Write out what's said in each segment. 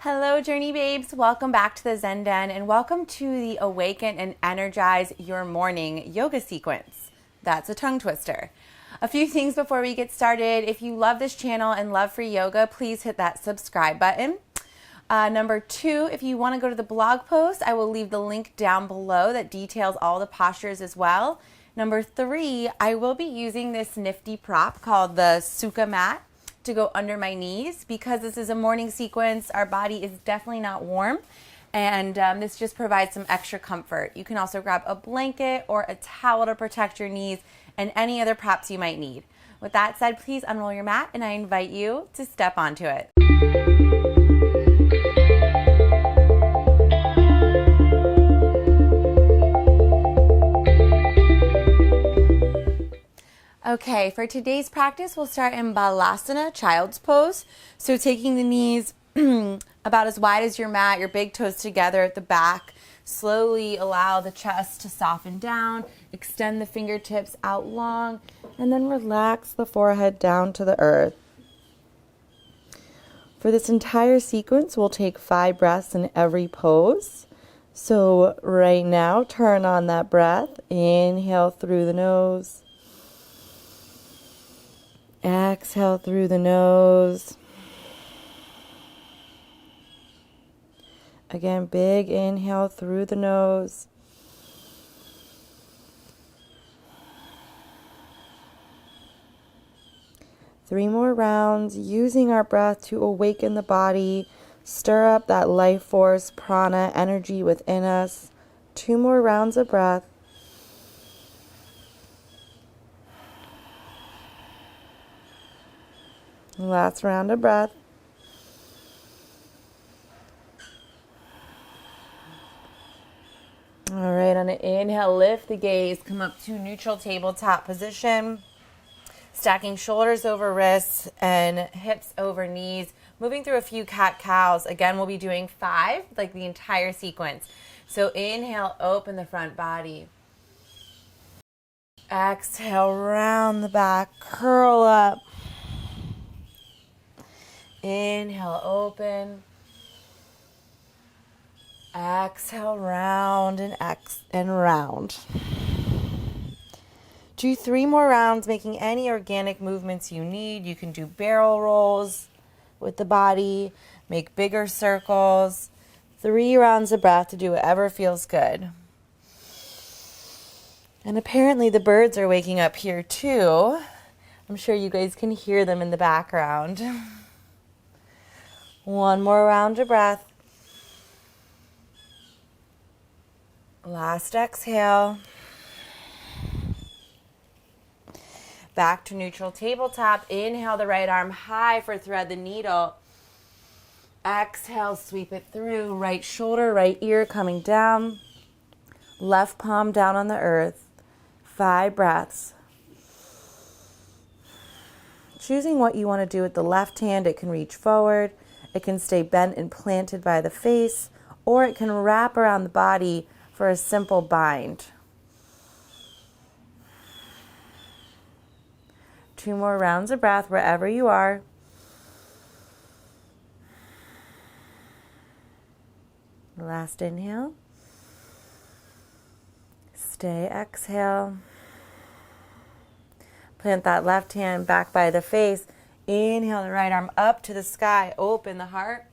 Hello, Journey Babes. Welcome back to the Zen Den and welcome to the Awaken and Energize Your Morning yoga sequence. That's a tongue twister. A few things before we get started. If you love this channel and love free yoga, please hit that subscribe button. Number 2, if you want to go to the blog post, I will leave the link down below that details all the postures as well. Number 3, I will be using this nifty prop called the Sukha mat to go under my knees because this is a morning sequence. Our body is definitely not warm, and this just provides some extra comfort. You can also grab a blanket or a towel to protect your knees and any other props you might need. With that said, please unroll your mat and I invite you to step onto it. Okay, for today's practice, we'll start in Balasana, child's pose. So taking the knees about as wide as your mat, your big toes together at the back. Slowly allow the chest to soften down, extend the fingertips out long, and then relax the forehead down to the earth. For this entire sequence, we'll take 5 breaths in every pose. So right now, turn on that breath. Inhale through the nose. Exhale through the nose. Again, big inhale through the nose. Three more rounds, using our breath to awaken the body, stir up that life force, prana, energy within us. 2 more rounds of breath. Last round of breath. All right, on an inhale, lift the gaze, come up to neutral tabletop position, stacking shoulders over wrists and hips over knees, moving through a few cat-cows. Again, we'll be doing 5, like the entire sequence. So inhale, open the front body. Exhale, round the back, curl up. Inhale, open. Exhale, round and round. Do 3 more rounds, making any organic movements you need. You can do barrel rolls with the body, make bigger circles. 3 rounds of breath to do whatever feels good. And apparently the birds are waking up here too. I'm sure you guys can hear them in the background. 1 more round of breath. Last exhale. Back to neutral tabletop. Inhale the right arm high for thread the needle. Exhale, sweep it through. Right shoulder, right ear coming down. Left palm down on the earth. 5 breaths. Choosing what you want to do with the left hand, it can reach forward. It can stay bent and planted by the face, or it can wrap around the body for a simple bind. 2 more rounds of breath wherever you are. Last inhale. Stay, exhale. Plant that left hand back by the face. Inhale the right arm up to the sky. Open the heart.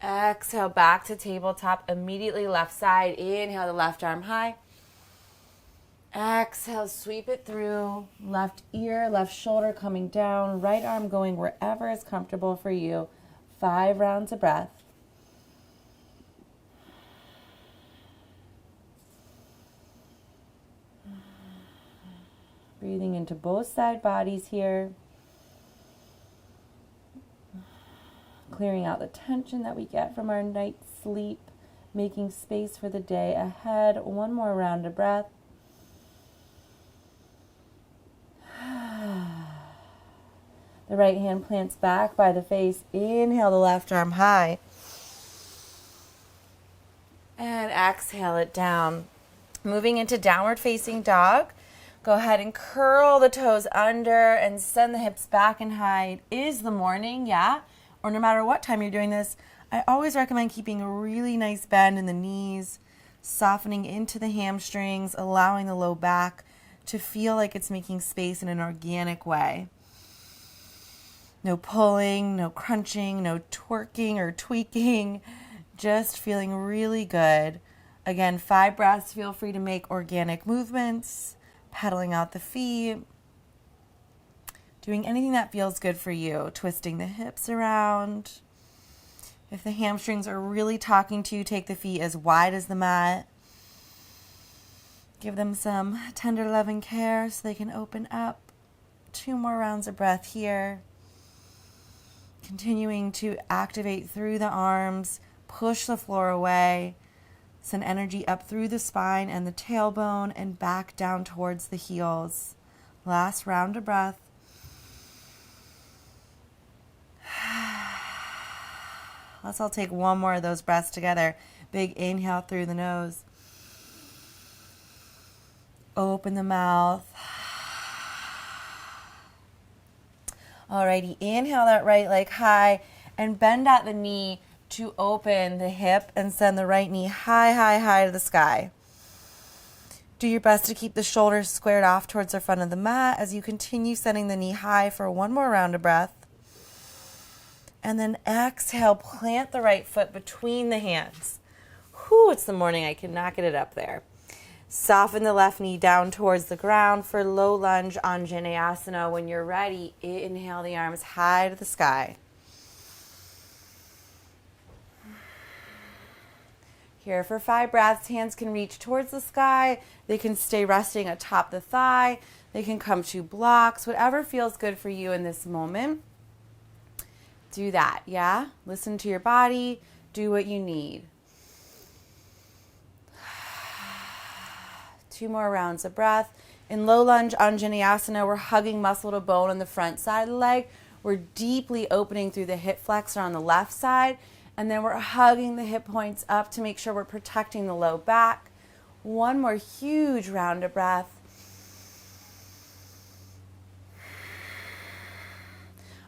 Exhale back to tabletop. Immediately left side. Inhale the left arm high. Exhale, sweep it through. Left ear, left shoulder coming down. Right arm going wherever is comfortable for you. 5 rounds of breath. Breathing into both side bodies here. Clearing out the tension that we get from our night's sleep, making space for the day ahead. 1 more round of breath. The right hand plants back by the face. Inhale the left arm high. And exhale it down. Moving into downward facing dog. Go ahead and curl the toes under and send the hips back and high. It is the morning, yeah. or no matter what time you're doing this, I always recommend keeping a really nice bend in the knees, softening into the hamstrings, allowing the low back to feel like it's making space in an organic way. No pulling, no crunching, no twerking or tweaking, just feeling really good. Again, 5 breaths, feel free to make organic movements, pedaling out the feet, doing anything that feels good for you, twisting the hips around. If the hamstrings are really talking to you, take the feet as wide as the mat. Give them some tender loving care so they can open up. 2 more rounds of breath here. Continuing to activate through the arms, push the floor away. Send energy up through the spine and the tailbone and back down towards the heels. Last round of breath. Let's all take 1 more of those breaths together. Big inhale through the nose. Open the mouth. Alrighty, inhale that right leg high and bend at the knee to open the hip and send the right knee high, high, high to the sky. Do your best to keep the shoulders squared off towards the front of the mat as you continue sending the knee high for 1 more round of breath. And then exhale, plant the right foot between the hands. Whew, it's the morning, I cannot get it up there. Soften the left knee down towards the ground for low lunge 𝗔𝗹𝗹𝗶𝗲. When you're ready, inhale the arms high to the sky. Here for 5 breaths, hands can reach towards the sky. They can stay resting atop the thigh. They can come to blocks, whatever feels good for you in this moment. Do that, yeah? Listen to your body. Do what you need. 2 more rounds of breath. In low lunge 𝗔𝗹𝗹𝗶𝗲, we're hugging muscle to bone on the front side of the leg. We're deeply opening through the hip flexor on the left side. And then we're hugging the hip points up to make sure we're protecting the low back. 1 more huge round of breath.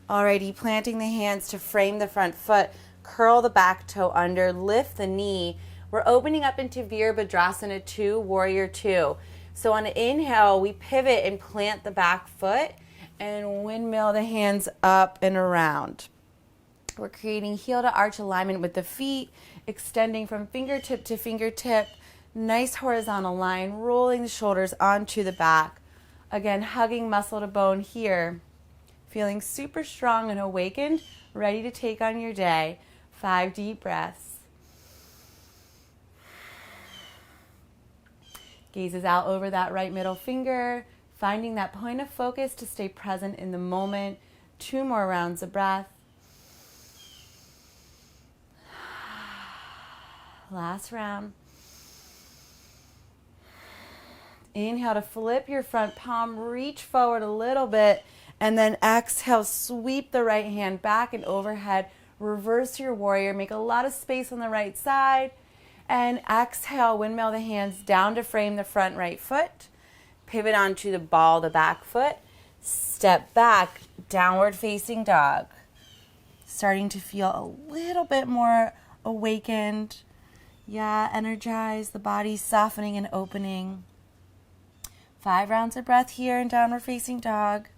Alrighty, planting the hands to frame the front foot. Curl the back toe under, lift the knee. We're opening up into 𝗪𝗲𝗄 2, Warrior 2. So on an inhale, we pivot and plant the back foot and windmill the hands up and around. We're creating heel to arch alignment with the feet, extending from fingertip to fingertip. Nice horizontal line, rolling the shoulders onto the back. Again, hugging muscle to bone here. Feeling super strong and awakened, ready to take on your day. 5 deep breaths. Gazes out over that right middle finger, finding that point of focus to stay present in the moment. 2 more rounds of breath. Last round. Inhale to flip your front palm, reach forward a little bit, and then exhale, sweep the right hand back and overhead. Reverse your warrior, make a lot of space on the right side. And exhale, windmill the hands down to frame the front right foot. Pivot onto the ball, the back foot. Step back, downward facing dog. Starting to feel a little bit more awakened. Yeah, energize, the body softening and opening. 5 rounds of breath here in downward facing dog.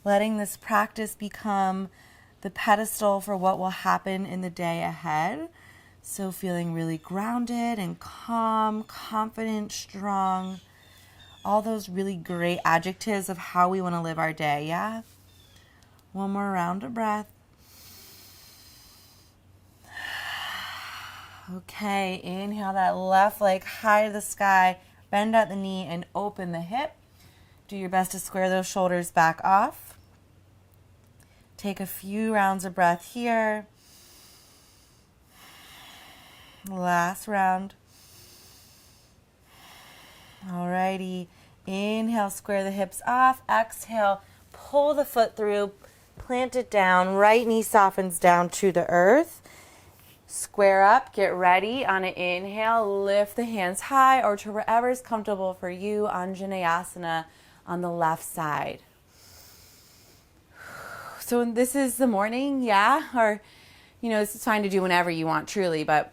Letting this practice become the pedestal for what will happen in the day ahead. So feeling really grounded and calm, confident, strong. All those really great adjectives of how we want to live our day, yeah? 1 more round of breath. Okay, inhale that left leg high to the sky. Bend at the knee and open the hip. Do your best to square those shoulders back off. Take a few rounds of breath here. Last round. Alrighty. Inhale, square the hips off. Exhale, pull the foot through, plant it down. Right knee softens down to the earth. Square up, get ready. On an inhale, lift the hands high or to wherever is comfortable for you, 𝗔𝗹𝗹𝗶𝗲. on the left side. So this is the morning, yeah, or, this is fine to do whenever you want, truly, but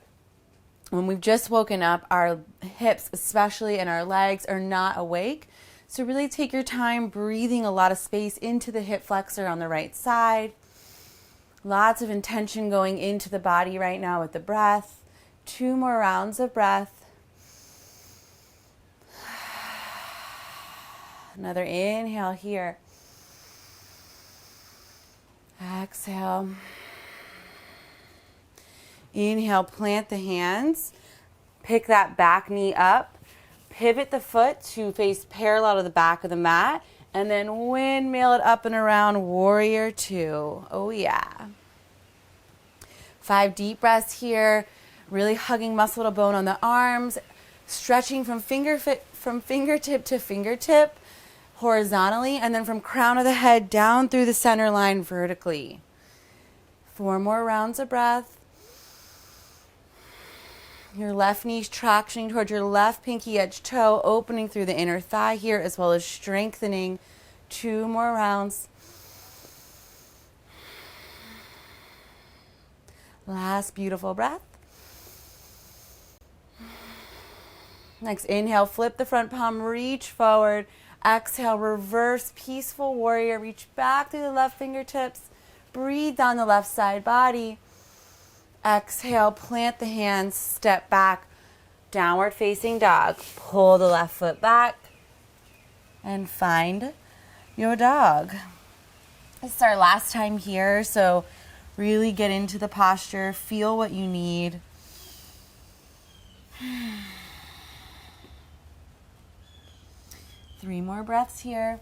when we've just woken up, our hips, especially, and our legs are not awake. So really take your time breathing a lot of space into the hip flexor on the right side. Lots of intention going into the body right now with the breath. 2 more rounds of breath. Another inhale here. Exhale. Inhale, plant the hands. Pick that back knee up. Pivot the foot to face parallel to the back of the mat. And then windmill it up and around, warrior 2. Oh yeah. 5 deep breaths here. Really hugging muscle to bone on the arms. Stretching from fingertip to fingertip horizontally. And then from crown of the head down through the center line vertically. 4 more rounds of breath. Your left knee's tractioning towards your left pinky edge toe, opening through the inner thigh here, as well as strengthening. 2 more rounds. Last beautiful breath. Next inhale, flip the front palm, reach forward. Exhale, reverse peaceful warrior. Reach back through the left fingertips. Breathe down the left side body. Exhale, plant the hands, step back, downward facing dog. Pull the left foot back and find your dog. This is our last time here, so really get into the posture, feel what you need. 3 more breaths here.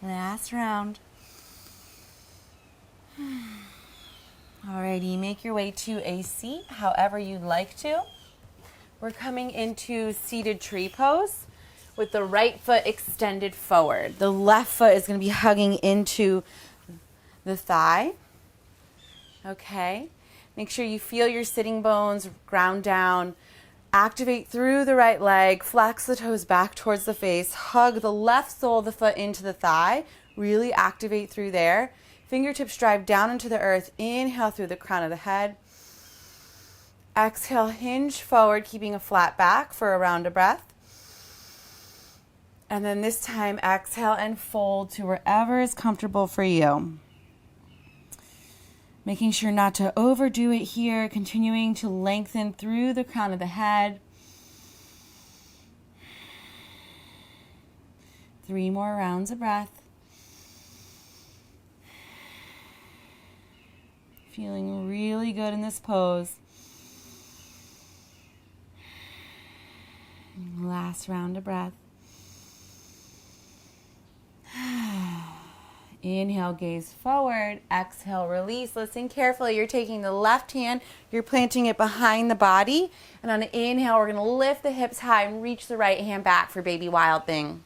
Last round. Alrighty, make your way to a seat, however you'd like to. We're coming into seated tree pose with the right foot extended forward. The left foot is going to be hugging into the thigh. Okay. Make sure you feel your sitting bones ground down. Activate through the right leg, flex the toes back towards the face, hug the left sole of the foot into the thigh, really activate through there. Fingertips drive down into the earth, inhale through the crown of the head. Exhale, hinge forward, keeping a flat back for a round of breath. And then this time, exhale and fold to wherever is comfortable for you. Making sure not to overdo it here, continuing to lengthen through the crown of the head. 3 more rounds of breath. Feeling really good in this pose. Last round of breath. Inhale, gaze forward. Exhale, release. Listen carefully. You're taking the left hand, you're planting it behind the body. And on an inhale, we're going to lift the hips high and reach the right hand back for baby wild thing.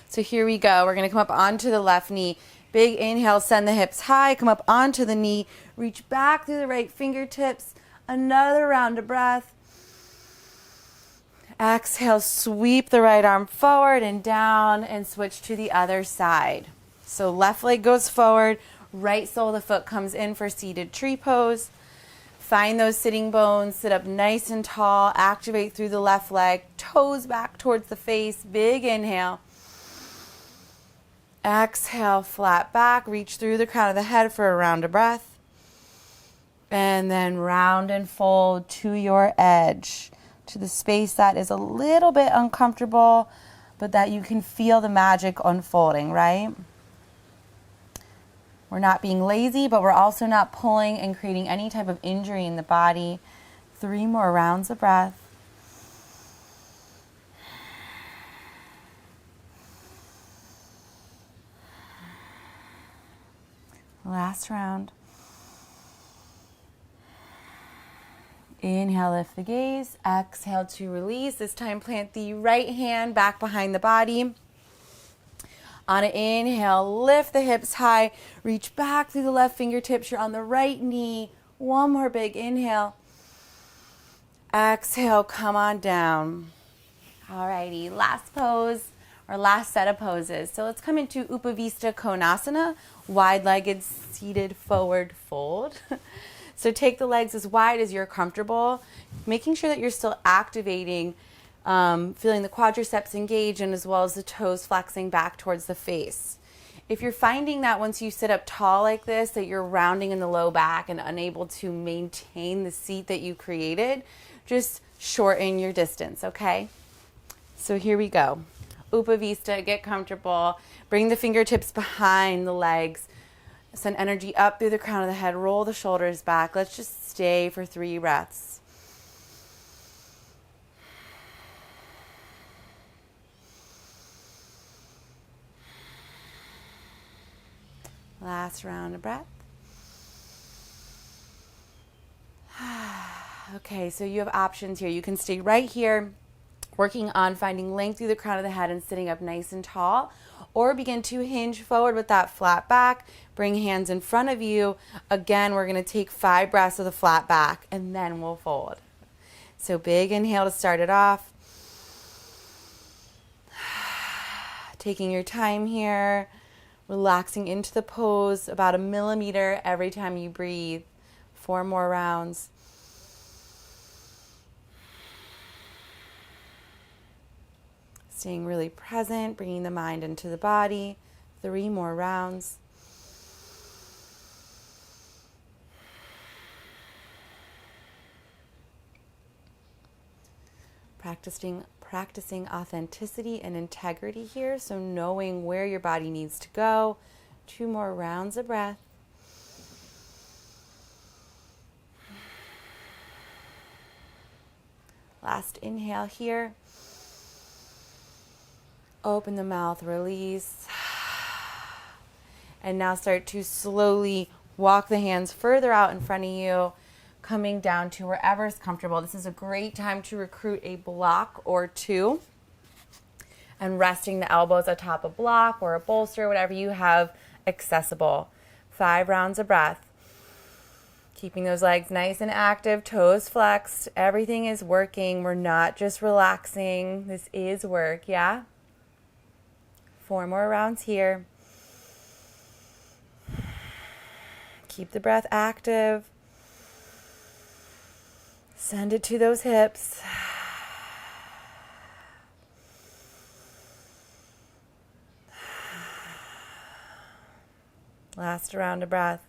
So here we go. We're going to come up onto the left knee. Big inhale, send the hips high, come up onto the knee, reach back through the right fingertips. Another round of breath. Exhale, sweep the right arm forward and down and switch to the other side. So left leg goes forward, right sole of the foot comes in for seated tree pose. Find those sitting bones, sit up nice and tall, activate through the left leg, toes back towards the face, big inhale. Exhale, flat back, reach through the crown of the head for a round of breath. And then round and fold to your edge, to the space that is a little bit uncomfortable, but that you can feel the magic unfolding, right? We're not being lazy, but we're also not pulling and creating any type of injury in the body. 3 more rounds of breath. Last round. Inhale, lift the gaze. Exhale to release. This time plant the right hand back behind the body. On an inhale, lift the hips high. Reach back through the left fingertips. You're on the right knee. One more big inhale. Exhale, come on down. Alrighty, last pose or last set of poses. So let's come into 𝗬liche-𝗀𝗀𝗃𝗀, wide-legged seated forward fold. So take the legs as wide as you're comfortable, making sure that you're still activating, feeling the quadriceps engage and as well as the toes flexing back towards the face. If you're finding that once you sit up tall like this, that you're rounding in the low back and unable to maintain the seat that you created, just shorten your distance, okay? So here we go. Upavista, get comfortable. Bring the fingertips behind the legs. Send energy up through the crown of the head. Roll the shoulders back. Let's just stay for 3 breaths. Last round of breath. Okay, so you have options here. You can stay right here, working on finding length through the crown of the head and sitting up nice and tall, or begin to hinge forward with that flat back. Bring hands in front of you. Again, we're going to take 5 breaths of the flat back, and then we'll fold. So big inhale to start it off. Taking your time here. Relaxing into the pose about 1 millimeter every time you breathe. 4 more rounds. Staying really present, bringing the mind into the body. 3 more rounds. Practicing authenticity and integrity here, so knowing where your body needs to go. 2 more rounds of breath. Last inhale here. Open the mouth, release. And now start to slowly walk the hands further out in front of you, coming down to wherever is comfortable. This is a great time to recruit a block or 2 and resting the elbows atop a block or a bolster, whatever you have accessible. 5 rounds of breath. Keeping those legs nice and active, toes flexed. Everything is working. We're not just relaxing. This is work, yeah? 4 more rounds here. Keep the breath active. Send it to those hips. Last round of breath.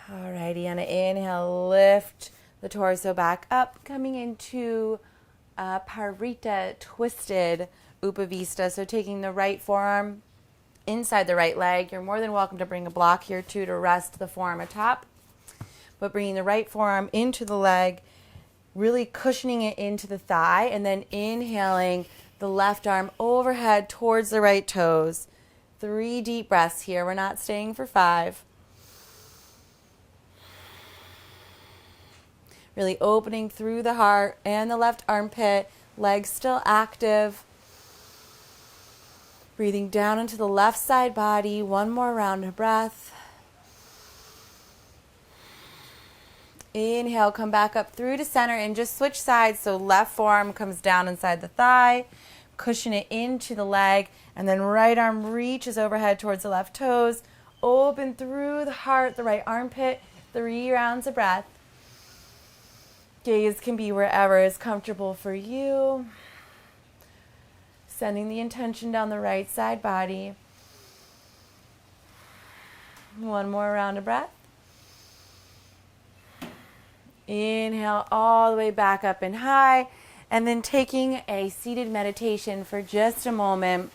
Alrighty, on an inhale, lift the torso back up, coming into Parita twisted Upavista. So taking the right forearm inside the right leg. You're more than welcome to bring a block here too to rest the forearm atop. But bringing the right forearm into the leg, really cushioning it into the thigh, and then inhaling the left arm overhead towards the right toes. 3 deep breaths here. We're not staying for 5. Really opening through the heart and the left armpit, legs still active. Breathing down into the left side body. 1 more round of breath. Inhale, come back up through to center and just switch sides. So left forearm comes down inside the thigh. Cushion it into the leg. And then right arm reaches overhead towards the left toes. Open through the heart, the right armpit. 3 rounds of breath. Gaze can be wherever is comfortable for you. Sending the intention down the right side body. 1 more round of breath. Inhale all the way back up and high. And then taking a seated meditation for just a moment.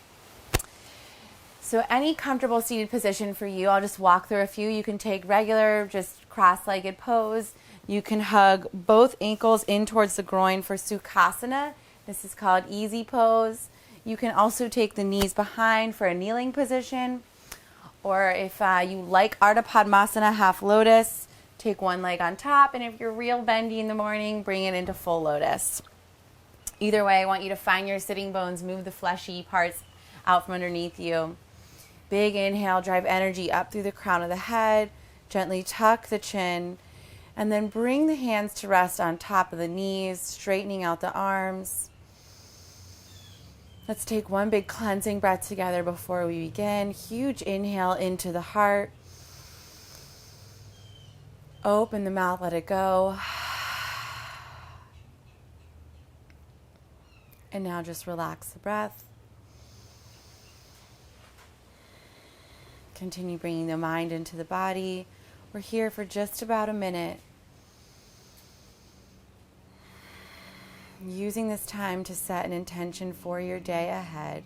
So any comfortable seated position for you, I'll just walk through a few. You can take regular, just cross-legged pose. You can hug both ankles in towards the groin for Sukhasana. This is called easy pose. You can also take the knees behind for a kneeling position. Or if you like Ardha Padmasana, half lotus, take 1 leg on top. And if you're real bendy in the morning, bring it into full lotus. Either way, I want you to find your sitting bones, move the fleshy parts out from underneath you. Big inhale, drive energy up through the crown of the head. Gently tuck the chin and then bring the hands to rest on top of the knees, straightening out the arms. Let's take one big cleansing breath together before we begin. Huge inhale into the heart. Open the mouth, let it go. And now just relax the breath. Continue bringing the mind into the body. We're here for just about a minute. Using this time to set an intention for your day ahead.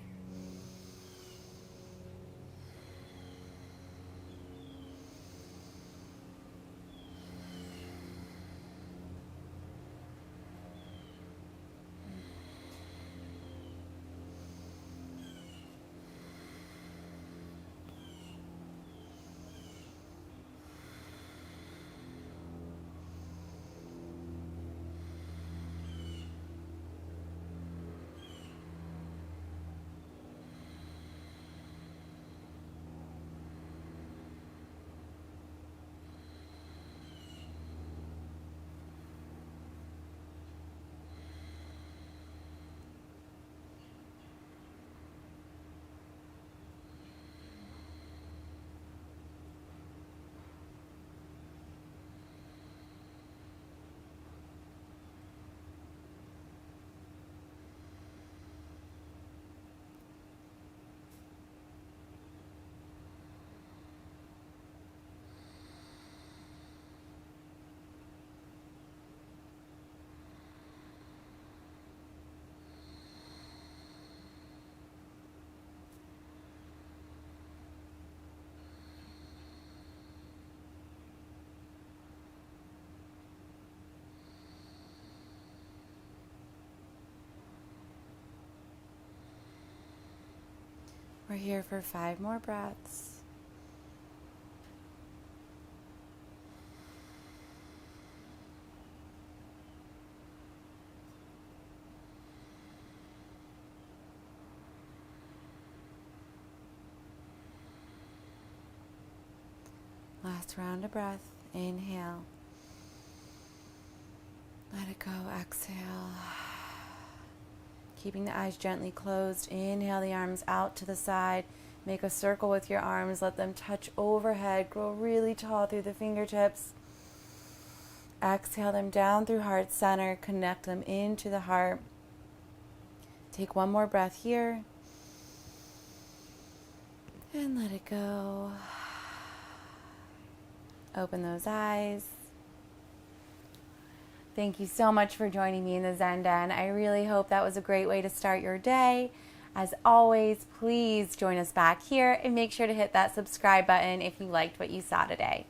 We're here for 5 more breaths. Last round of breath. Inhale. Let it go. Exhale. Keeping the eyes gently closed. Inhale the arms out to the side. Make a circle with your arms. Let them touch overhead. Grow really tall through the fingertips. Exhale them down through heart center. Connect them into the heart. Take one more breath here. And let it go. Open those eyes. Thank you so much for joining me in the Zen Den. I really hope that was a great way to start your day. As always, please join us back here and make sure to hit that subscribe button if you liked what you saw today.